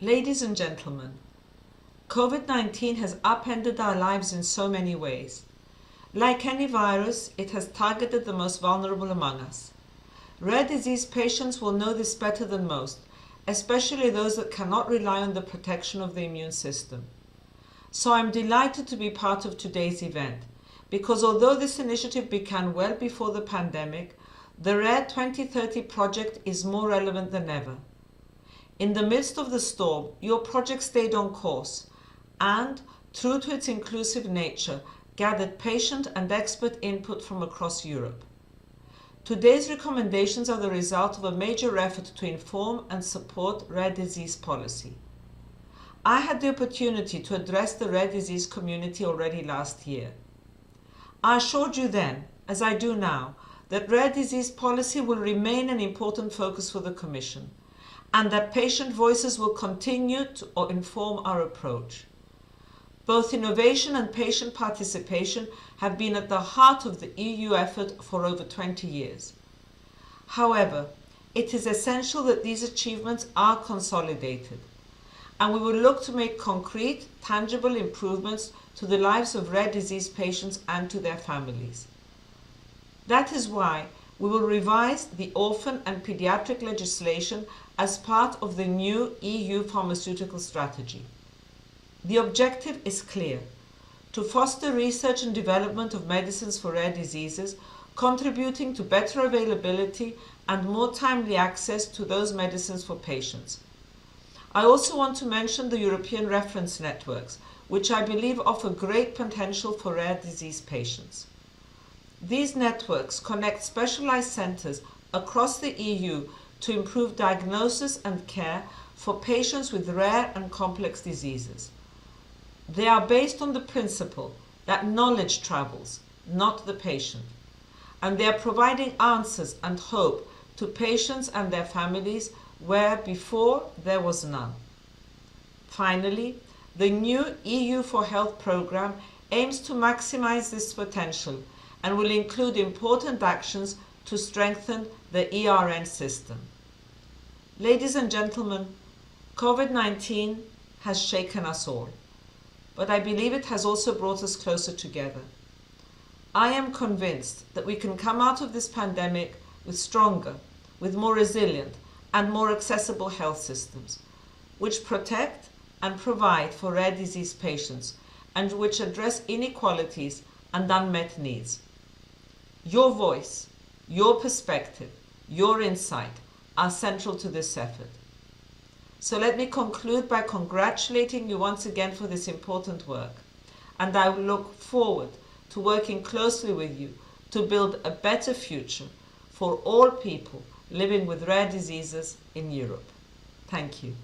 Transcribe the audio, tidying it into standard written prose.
Ladies and gentlemen, COVID-19 has upended our lives in so many ways. Like any virus, it has targeted the most vulnerable among us. Rare disease patients will know this better than most, especially those that cannot rely on the protection of the immune system. So I'm delighted to be part of today's event, because although this initiative began well before the pandemic, the Rare 2030 project is more relevant than ever. In the midst of the storm, your project stayed on course and, true to its inclusive nature, gathered patient and expert input from across Europe. Today's recommendations are the result of a major effort to inform and support rare disease policy. I had the opportunity to address the rare disease community already last year. I assured you then, as I do now, that rare disease policy will remain an important focus for the Commission, and that patient voices will continue to inform our approach. Both innovation and patient participation have been at the heart of the EU effort for over 20 years. However, it is essential that these achievements are consolidated, and we will look to make concrete, tangible improvements to the lives of rare disease patients and to their families. That is why we will revise the orphan and pediatric legislation as part of the new EU pharmaceutical strategy. The objective is clear: to foster research and development of medicines for rare diseases, contributing to better availability and more timely access to those medicines for patients. I also want to mention the European reference networks, which I believe offer great potential for rare disease patients. These networks connect specialized centers across the EU to improve diagnosis and care for patients with rare and complex diseases. They are based on the principle that knowledge travels, not the patient, and they are providing answers and hope to patients and their families where before there was none. Finally, the new EU for Health programme aims to maximize this potential and will include important actions to strengthen the ERN system. Ladies and gentlemen, COVID-19 has shaken us all, but I believe it has also brought us closer together. I am convinced that we can come out of this pandemic with stronger, with more resilient and more accessible health systems, which protect and provide for rare disease patients and which address inequalities and unmet needs. Your voice, your perspective, your insight are central to this effort. So let me conclude by congratulating you once again for this important work, and I look forward to working closely with you to build a better future for all people living with rare diseases in Europe. Thank you.